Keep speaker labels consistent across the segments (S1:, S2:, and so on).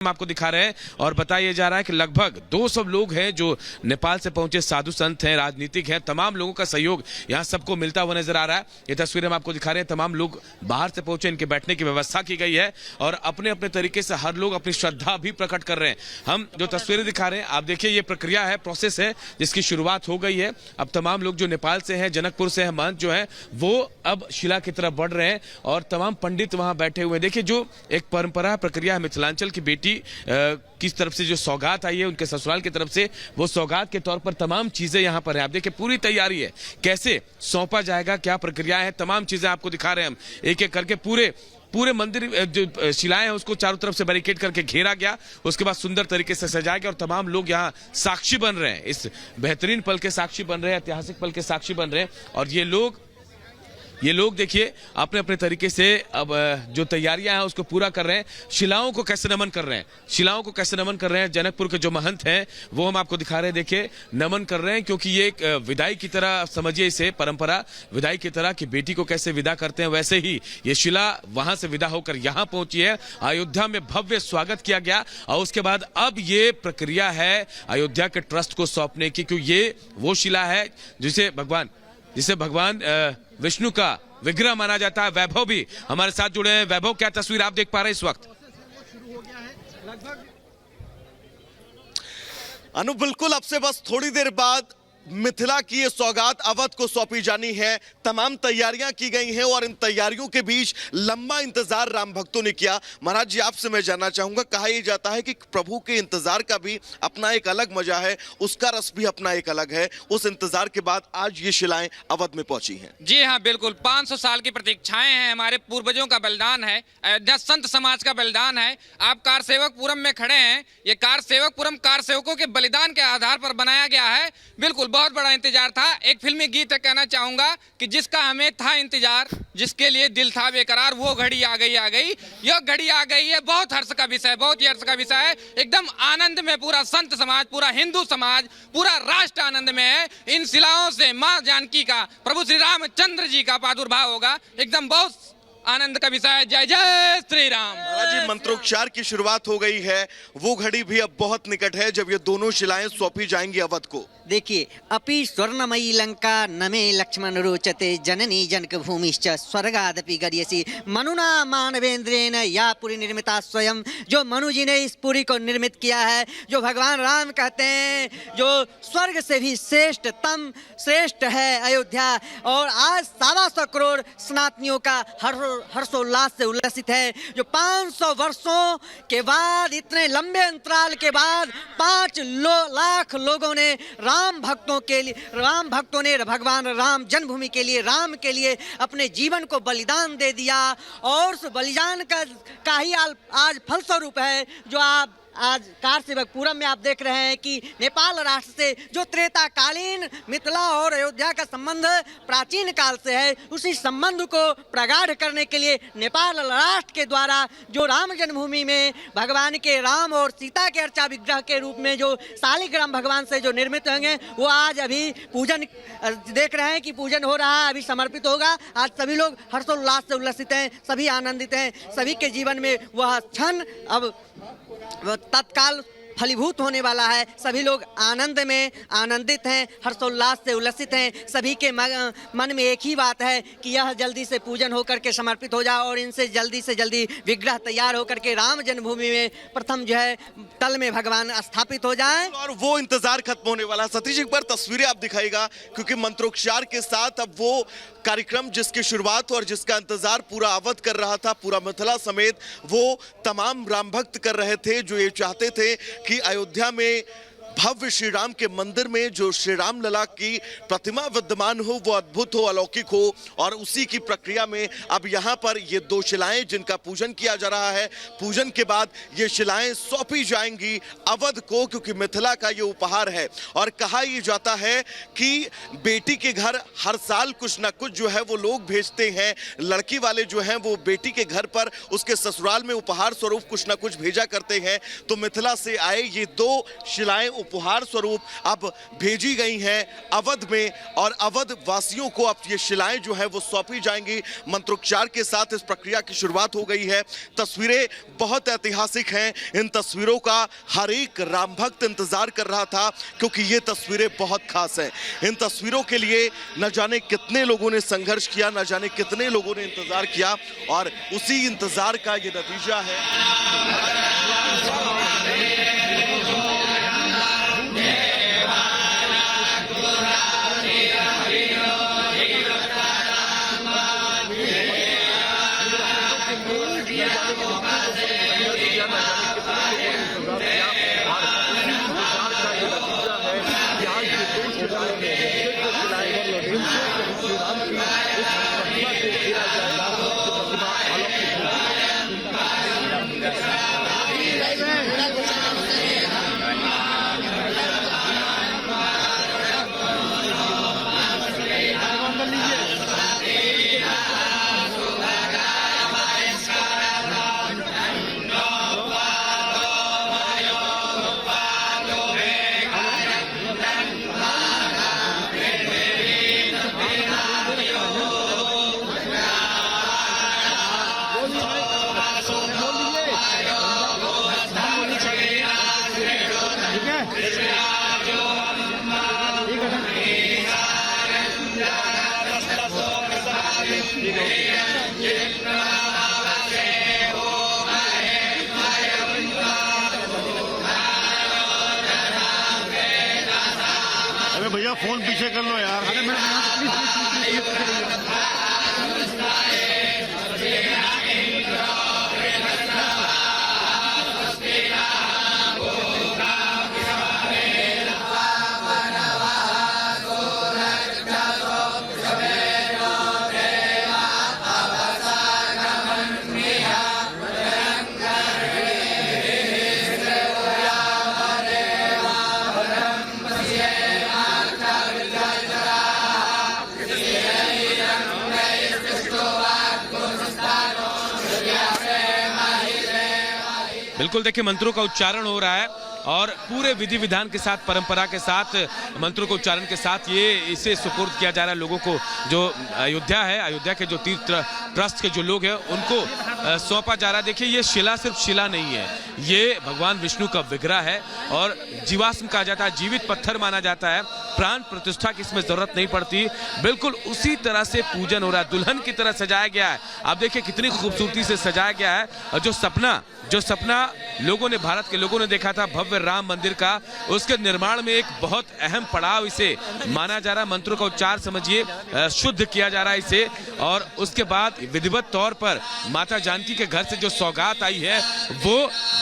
S1: हम आपको दिखा रहे हैं और बताया जा रहा है कि लगभग 200 लोग हैं जो नेपाल से पहुंचे, साधु संत हैं, राजनीतिक हैं, तमाम लोगों का सहयोग यहां सबको मिलता हुआ नजर आ रहा है। ये तस्वीरें हम आपको दिखा रहे हैं, तमाम लोग बाहर से पहुंचे, इनके बैठने की व्यवस्था की गई है और अपने अपने तरीके से हर लोग अपनी श्रद्धा भी प्रकट कर रहे हैं। हम जो तस्वीरें दिखा रहे हैं आप देखिए, ये प्रक्रिया है, प्रोसेस है जिसकी शुरुआत हो गई है। अब तमाम लोग जो नेपाल से हैं, जनकपुर से हैं, महंत जो है वो अब शिला की तरफ बढ़ रहे हैं और तमाम पंडित वहां बैठे हुए हैं। देखिए जो एक परंपरा प्रक्रिया है, मिथिलांचल की बेटी किस तरफ से जो सौगात आई है उनके ससुराल की तरफ से, वो सौगात के तौर पर तमाम चीजें यहां पर है। आप देखिए पूरी तैयारी है, कैसे सौंपा जाएगा, क्या प्रक्रिया है, तमाम चीजें आपको दिखा रहे हैं हम एक एक करके। पूरे मंदिर जो शिलाएं हैं उसको चारों तरफ से बैरिकेड करके घेरा गया, उसके बाद सुंदर तरीके से सजाया गया और तमाम लोग यहाँ साक्षी बन रहे हैं, इस बेहतरीन पल के साक्षी बन रहे हैं, ऐतिहासिक पल के साक्षी बन रहे हैं। और ये लोग देखिए अपने अपने तरीके से अब जो तैयारियां हैं उसको पूरा कर रहे हैं। शिलाओं को कैसे नमन कर रहे हैं, शिलाओं को कैसे नमन कर रहे हैं, जनकपुर के जो महंत हैं वो हम आपको दिखा रहे हैं। देखिए नमन कर रहे हैं क्योंकि ये एक विदाई की तरह समझिए इसे, परंपरा विदाई की तरह कि बेटी को कैसे विदा करते हैं, वैसे ही ये शिला वहां से विदा होकर यहाँ पहुंची है। अयोध्या में भव्य स्वागत किया गया और उसके बाद अब ये प्रक्रिया है अयोध्या के ट्रस्ट को सौंपने की, क्योंकि ये वो शिला है जिसे भगवान विष्णु का विग्रह माना जाता है। वैभव भी हमारे साथ जुड़े हैं। वैभव, क्या तस्वीर आप देख पा रहे हैं इस वक्त?
S2: अनु बिल्कुल, अब से बस थोड़ी देर बाद मिथिला की ये सौगात अवध को सौंपी जानी है। तमाम तैयारियां की गई हैं और इन तैयारियों के बीच लंबा इंतजार राम भक्तों ने किया। महाराज जी, आपसे मैं जानना चाहूंगा, कहा यह जाता है कि प्रभु के इंतजार का भी अपना एक अलग मजा है, उसका रस भी अपना एक अलग है। उस इंतजार के बाद आज ये शिलाएं अवध में पहुंची हैं।
S3: जी हाँ, बिल्कुल 500 साल की प्रतीक्षाएं हैं, हमारे पूर्वजों का बलिदान है, अयोध्या संत समाज का बलिदान है। आप कार सेवकपुरम में खड़े हैं, ये कार सेवकपुरम कार सेवकों के बलिदान के आधार पर बनाया गया है। बिल्कुल बहुत बड़ा इंतजार था। एक फिल्मी गीत कहना चाहूंगा कि जिसका हमें था इंतजार, जिसके लिए दिल था बेकरार, वो घड़ी आ गई यह घड़ी आ गई है। बहुत हर्ष का विषय, बहुत ही हर्ष का विषय है। एकदम आनंद में पूरा संत समाज, पूरा हिंदू समाज, पूरा राष्ट्र आनंद में है। इन शिलाओं से मां जानकी का, प्रभु श्री रामचंद्र जी का प्रादुर्भाव होगा। एकदम बहुत आनंद का विषय है। जय जय श्री राम।
S2: महाराज जी, मंत्रोच्चार की शुरुआत हो गई है, वो घड़ी भी अब बहुत निकट है जब ये दोनों शिलाएं सौंपी जाएंगी अवध को।
S4: देखिए, अपि स्वर्णमयी लंका नमे लक्ष्मण रोचते जननी जनक भूमिश्च स्वर्गादपि गरीयसी मनुना मानवेंद्रेन या पुरी निर्मिता स्वयं। जो मनु जी ने इस पुरी को निर्मित किया है, जो भगवान राम कहते हैं जो स्वर्ग से भी श्रेष्ठतम श्रेष्ठ है अयोध्या। और आज 125 करोड़ सनातनियों का हर्षोल्लास से उल्लसित है। जो 500 वर्षों के बाद, इतने लंबे अंतराल के बाद 5 लाख लोगों ने राम भक्तों ने भगवान राम जन्मभूमि के लिए, राम के लिए अपने जीवन को बलिदान दे दिया। और उस बलिदान का ही आज फलस्वरूप है जो आप आज कार सेवकपुरम में आप देख रहे हैं कि नेपाल राष्ट्र से जो त्रेता कालीन मिथिला और अयोध्या का संबंध प्राचीन काल से है, उसी संबंध को प्रगाढ़ करने के लिए नेपाल राष्ट्र के द्वारा जो राम जन्मभूमि में भगवान के राम और सीता के अर्चा विग्रह के रूप में जो शालिग्राम भगवान से जो निर्मित होंगे, वो आज अभी पूजन देख रहे हैं कि पूजन हो रहा है, अभी समर्पित होगा। आज सभी लोग हर्षोल्लास से उल्लसित हैं, सभी आनंदित हैं, सभी के जीवन में वह क्षण अब तत्काल फलीभूत होने वाला है। सभी लोग आनंद में आनंदित हैं, हर्षोल्लास से उल्लसित हैं। सभी के मन में एक ही बात है कि यह जल्दी से पूजन होकर के समर्पित हो जाए और इनसे जल्दी से जल्दी विग्रह तैयार होकर के राम जन्मभूमि में प्रथम जो है तल में भगवान स्थापित हो जाए।
S2: और वो इंतजार खत्म होने वाला। सतीश, एक बार तस्वीरें आप दिखाएगा, क्योंकि मंत्रोच्चार के साथ अब वो कार्यक्रम जिसकी शुरुआत और जिसका इंतजार पूरा अवध कर रहा था, पूरा मिथिला समेत वो तमाम राम भक्त कर रहे थे, जो ये चाहते थे कि अयोध्या में भव्य श्री राम के मंदिर में जो श्री राम लला की प्रतिमा विद्यमान हो, वो अद्भुत हो, अलौकिक हो। और उसी की प्रक्रिया में अब यहाँ पर ये 2 शिलाएं जिनका पूजन किया जा रहा है, पूजन के बाद ये शिलाएं सौंपी जाएंगी अवध को, क्योंकि मिथिला का ये उपहार है। और कहा यह जाता है कि बेटी के घर हर साल कुछ ना कुछ जो है वो लोग भेजते हैं। लड़की वाले जो हैं वो बेटी के घर पर उसके ससुराल में उपहार स्वरूप कुछ ना कुछ भेजा करते हैं। तो मिथिला से आए ये 2 शिलाएं उपहार स्वरूप अब भेजी गई हैं अवध में, और अवध वासियों को अब ये शिलाएं जो है वो सौंपी जाएंगी। मंत्रोच्चार के साथ इस प्रक्रिया की शुरुआत हो गई है। तस्वीरें बहुत ऐतिहासिक हैं। इन तस्वीरों का हर एक राम भक्त इंतजार कर रहा था, क्योंकि ये तस्वीरें बहुत खास हैं। इन तस्वीरों के लिए न जाने कितने लोगों ने संघर्ष किया, न जाने कितने लोगों ने इंतजार किया, और उसी इंतजार का ये नतीजा है।
S5: अरे भैया फोन पीछे कर लो यार।
S1: बिल्कुल, देखिए मंत्रों का उच्चारण हो रहा है और पूरे विधि विधान के साथ, परंपरा के साथ, मंत्रों के उच्चारण के साथ ये इसे सुपुर्द किया जा रहा है लोगों को। जो अयोध्या है, अयोध्या के जो तीर्थ ट्रस्ट के जो लोग हैं उनको सौंपा जा रहा है। देखिए ये शिला सिर्फ शिला नहीं है, ये भगवान विष्णु का विग्रह है और जीवाश्म कहा जाता है, जीवित पत्थर माना जाता है। प्राण प्रतिष्ठा की इसमें जरूरत नहीं पड़ती। बिल्कुल उसी तरह से पूजन हो रहा है, दुल्हन की तरह सजाया गया है। आप देखिए कितनी खूबसूरती से सजाया गया है। और जो सपना लोगों ने, भारत के लोगों ने देखा था भव्य राम मंदिर का, उसके निर्माण में एक बहुत अहम पड़ाव इसे माना जा रहा है। मंत्रों का उच्चार समझिए, शुद्ध किया जा रहा है इसे, और उसके बाद विधिवत तौर पर माता जानकी के घर से जो सौगात आई है वो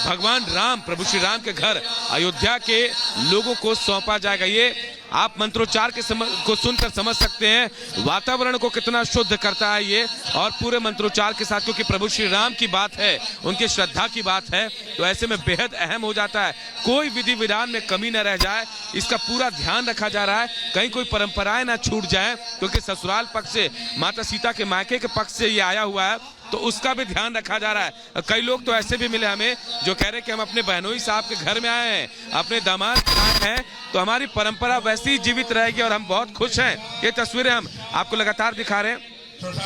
S1: भगवान राम, प्रभु श्री राम के घर अयोध्या के लोगों को सौंपा जाएगा। ये आप मंत्रोच्चार को सुनकर समझ सकते हैं वातावरण को कितना शुद्ध करता है ये, और पूरे मंत्रोच्चार के साथ, क्योंकि प्रभु श्री राम की बात है, उनकी श्रद्धा की बात है, तो ऐसे में बेहद अहम हो जाता है कोई विधि विधान में कमी न रह जाए। इसका पूरा ध्यान रखा जा रहा है, कहीं कोई परंपराएं ना छूट जाए, क्योंकि ससुराल पक्ष से, माता सीता के मायके के पक्ष से ये आया हुआ है, तो उसका भी ध्यान रखा जा रहा है। कई लोग तो ऐसे भी मिले हमें जो कह रहे कि हम अपने बहनोई साहब के घर में आए हैं, अपने दामाद आए हैं, तो हमारी परंपरा वैसे ही जीवित रहेगी और हम बहुत खुश हैं। ये तस्वीरें हम आपको लगातार दिखा रहे हैं।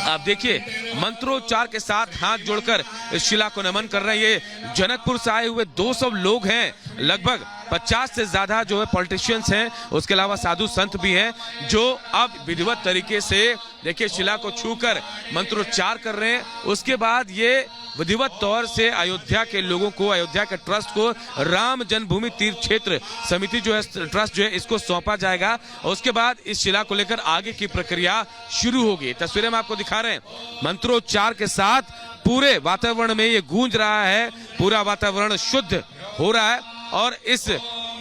S1: आप देखिए मंत्रोच्चार के साथ हाथ जोड़कर इस शिला को नमन कर रहे हैं। ये जनकपुर से आए हुए 200 लोग हैं, लगभग 50 से ज्यादा जो है पॉलिटिशियंस हैं, उसके अलावा साधु संत भी हैं, जो अब विधिवत तरीके से देखिए शिला को छूकर मंत्रोच्चार कर रहे हैं। उसके बाद ये विधिवत तौर से अयोध्या के लोगों को, अयोध्या के ट्रस्ट को, राम जन्मभूमि तीर्थ क्षेत्र समिति जो है, ट्रस्ट जो है, इसको सौंपा जाएगा। और उसके बाद इस शिला को लेकर आगे की प्रक्रिया शुरू होगी। तस्वीरें हम आपको दिखा रहे हैं, मंत्रोच्चार के साथ पूरे वातावरण में ये गूंज रहा है, पूरा वातावरण शुद्ध हो रहा है। और इस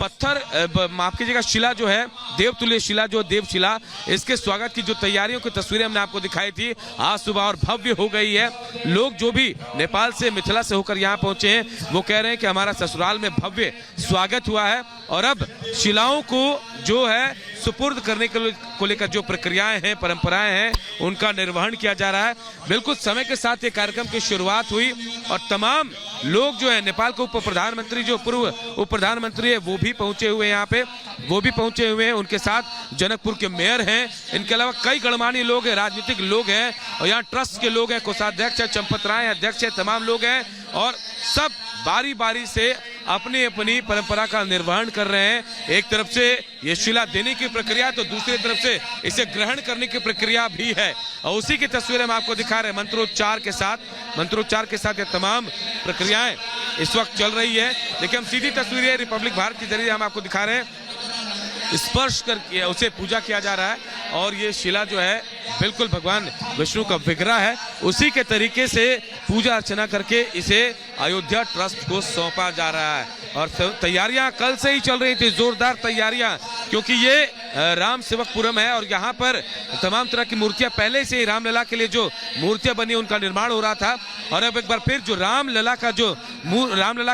S1: पत्थर, माफ कीजिएगा, शिला जो है, देवतुल्य शिला जो देवशिला, इसके स्वागत की जो तैयारियों की तस्वीरें हमने आपको दिखाई थी आज सुबह, और भव्य हो गई है। लोग जो भी नेपाल से, मिथिला से होकर यहाँ पहुंचे हैं, वो कह रहे हैं कि हमारा ससुराल में भव्य स्वागत हुआ है और अब शिलाओं को जो है सुपुर्द करने को लेकर जो प्रक्रियाएं हैं, परंपराएं हैं, उनका निर्वहन किया जा रहा है। बिल्कुल समय के साथ ये कार्यक्रम की शुरुआत हुई और तमाम लोग जो है, नेपाल के उप प्रधानमंत्री, जो पूर्व उप प्रधानमंत्री है, वो भी पहुंचे हुए हैं यहाँ पे, वो भी पहुंचे हुए हैं। उनके साथ जनकपुर के मेयर हैं, इनके अलावा कई गणमान्य लोग हैं, राजनीतिक लोग हैं और यहाँ ट्रस्ट के लोग हैं, कोषाध्यक्ष है, चंपत राय अध्यक्ष है, तमाम लोग हैं और सब बारी बारी से अपनी अपनी परंपरा का निर्वहन कर रहे हैं। एक तरफ से ये शिला देने की प्रक्रिया तो दूसरी तरफ से इसे ग्रहण करने की प्रक्रिया भी है और उसी की तस्वीरें हम आपको दिखा रहे हैं। मंत्रोच्चार के साथ ये तमाम प्रक्रियाएं इस वक्त चल रही है। देखिए, हम सीधी तस्वीरें रिपब्लिक भारत के जरिए हम आपको दिखा रहे हैं। स्पर्श करके उसे पूजा किया जा रहा है और ये शिला जो है बिल्कुल भगवान विष्णु का विग्रह है, उसी के तरीके से पूजा अर्चना करके इसे अयोध्या ट्रस्ट को सौंपा जा रहा है। और तैयारियां कल से ही चल रही थी, जोरदार तैयारियां, क्योंकि ये राम सेवकपुरम है और यहाँ पर तमाम तरह की मूर्तियां पहले से ही रामलला के लिए जो मूर्तियां बनी उनका निर्माण हो रहा था और अब एक बार फिर जो रामलला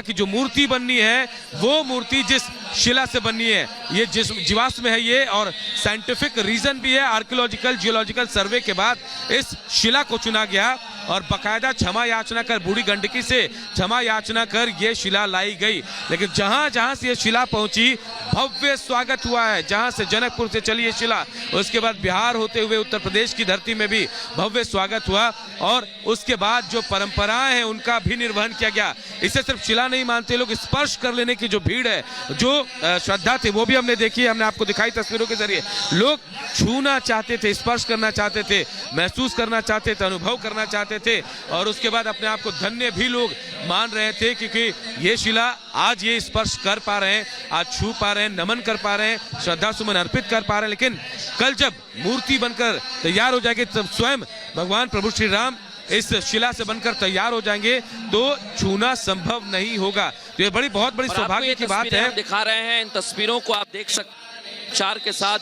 S1: की जो मूर्ति बननी है, वो मूर्ति जिस शिला से बननी है, ये जिस जीवाश्म है ये, और साइंटिफिक रीजन भी है, आर्कियोलॉजिकल जियोलॉजिकल सर्वे के बाद इस शिला को चुना गया और बकायदा क्षमा याचना कर, बूढ़ी गंडकी से क्षमा याचना कर ये शिला लाई गई। लेकिन जहां जहां से ये शिला पहुंची, भव्य स्वागत हुआ है। जहां से जनकपुर से चली ये शिला, उसके बाद बिहार होते हुए उत्तर प्रदेश की धरती में भी भव्य स्वागत हुआ और उसके बाद जो परंपराएं हैं उनका भी निर्वहन किया गया। इसे सिर्फ शिला नहीं मानते लोग, स्पर्श कर लेने की जो भीड़ है, जो श्रद्धा थी, वो भी हमने देखी, हमने आपको दिखाई तस्वीरों के जरिए। लोग छूना चाहते थे, स्पर्श करना चाहते थे, महसूस करना चाहते थे, अनुभव करना चाहते थे और उसके बाद अपने आप को धन्य भी लोग मान रहे थे, क्योंकि ये शिला आज ये स्पर्श कर पा रहे हैं, आज छू पा रहे हैं, नमन कर पा रहे हैं, श्रद्धा सुमन अर्पित कर पा रहे हैं। लेकिन कल जब मूर्ति बनकर तैयार हो जाएगी, तब स्वयं भगवान प्रभु श्री राम इस शिला से बनकर तैयार हो जाएंगे तो छूना संभव नहीं होगा। तो ये बहुत बड़ी सौभाग्य की बात है।
S6: दिखा रहे हैं, इन तस्वीरों को आप देख सकते, चार के साथ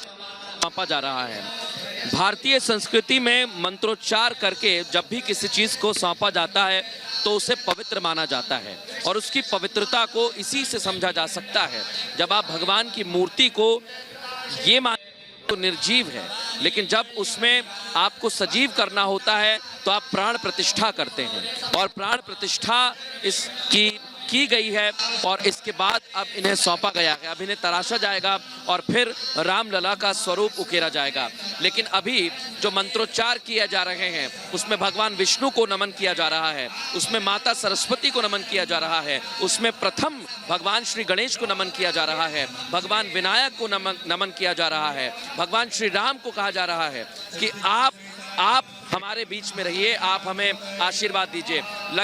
S6: सौंपा जा रहा है। भारतीय संस्कृति में मंत्रोच्चार करके जब भी किसी चीज को सौंपा जाता है तो उसे पवित्र माना जाता है और उसकी पवित्रता को इसी से समझा जा सकता है। जब आप भगवान की मूर्ति को ये मान तो निर्जीव है, लेकिन जब उसमें आपको सजीव करना होता है तो आप प्राण प्रतिष्ठा करते हैं और प्राण प्रतिष्ठा इसकी की गई है और इसके बाद अब इन्हें सौंपा गया है। अब इन्हें तराशा जाएगा और फिर रामलला का स्वरूप उकेरा जाएगा। लेकिन अभी जो मंत्रोच्चार किए जा रहे हैं उसमें भगवान विष्णु को नमन किया जा रहा है, उसमें माता सरस्वती को नमन किया जा रहा है, उसमें प्रथम भगवान श्री गणेश को नमन किया जा रहा है, भगवान विनायक को नमन किया जा रहा है, भगवान श्री राम को कहा जा रहा है कि आप हमारे बीच में रहिए, आप हमें आशीर्वाद दीजिए।